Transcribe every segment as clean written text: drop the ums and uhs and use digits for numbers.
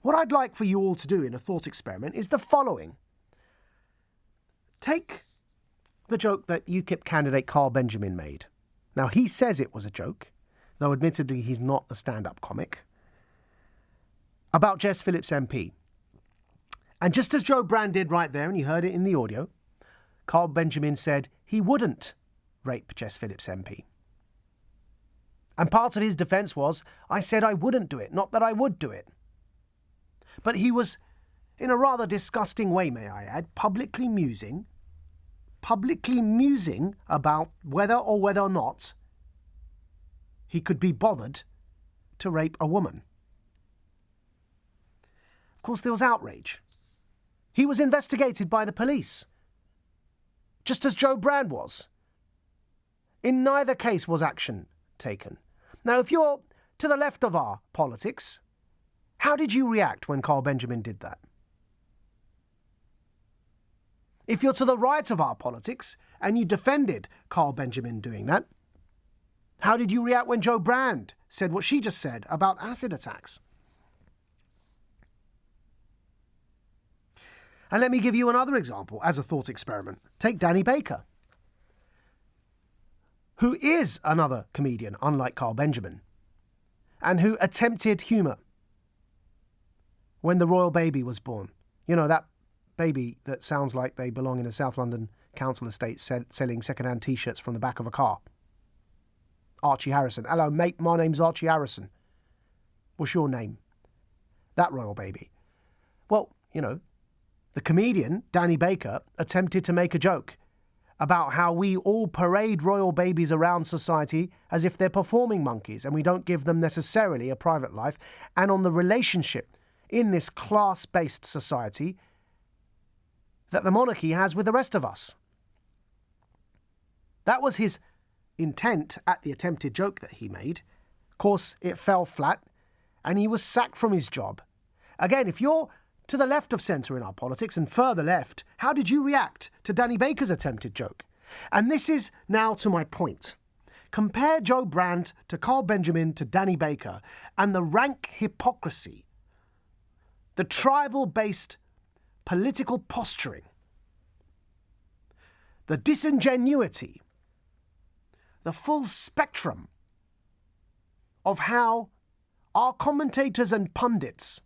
What I'd like for you all to do in a thought experiment is the following. Take the joke that UKIP candidate Carl Benjamin made. Now, he says it was a joke, though admittedly he's not a stand-up comic, about Jess Philips MP. And just as Joe Brand did right there, and you heard it in the audio, Carl Benjamin said he wouldn't rape Jess Philips MP. And part of his defence was, I said I wouldn't do it, not that I would do it. But he was, in a rather disgusting way, may I add, publicly musing about whether or not he could be bothered to rape a woman. Of course, there was outrage. He was investigated by the police, just as Joe Brand was. In neither case was action taken. Now, if you're to the left of our politics, how did you react when Carl Benjamin did that? If you're to the right of our politics and you defended Carl Benjamin doing that, how did you react when Joe Brand said what she just said about acid attacks? And let me give you another example as a thought experiment. Take Danny Baker, who is another comedian, unlike Carl Benjamin, and who attempted humour when the royal baby was born. You know, that baby that sounds like they belong in a South London council estate selling second-hand T-shirts from the back of a car. Archie Harrison. Hello, mate, my name's Archie Harrison. What's your name? That royal baby. Well, you know, the comedian, Danny Baker, attempted to make a joke about how we all parade royal babies around society as if they're performing monkeys and we don't give them necessarily a private life, and on the relationship in this class-based society that the monarchy has with the rest of us. That was his intent at the attempted joke that he made. Of course, it fell flat and he was sacked from his job. Again, if you're to the left of centre in our politics and further left, how did you react to Danny Baker's attempted joke? And this is now to my point. Compare Joe Brand to Carl Benjamin to Danny Baker and the rank hypocrisy, the tribal-based political posturing, the disingenuity, the full spectrum of how our commentators and pundits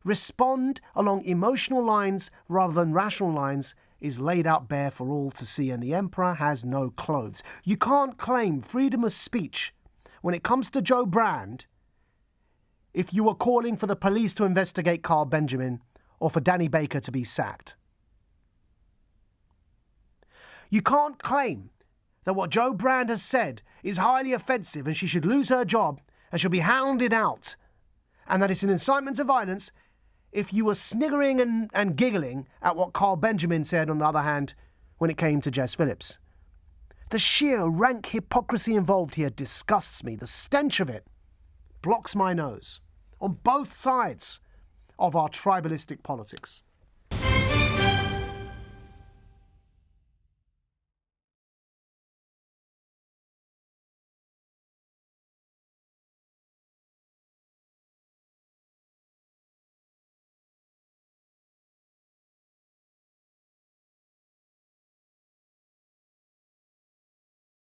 respond along emotional lines rather than rational lines is laid out bare for all to see, and the emperor has no clothes. You can't claim freedom of speech when it comes to Joe Brand if you were calling for the police to investigate Carl Benjamin or for Danny Baker to be sacked. You can't claim that what Joe Brand has said is highly offensive and she should lose her job and she'll be hounded out, and that it's an incitement to violence if you were sniggering and giggling at what Carl Benjamin said, on the other hand, when it came to Jess Philips. The sheer rank hypocrisy involved here disgusts me. The stench of it blocks my nose on both sides of our tribalistic politics.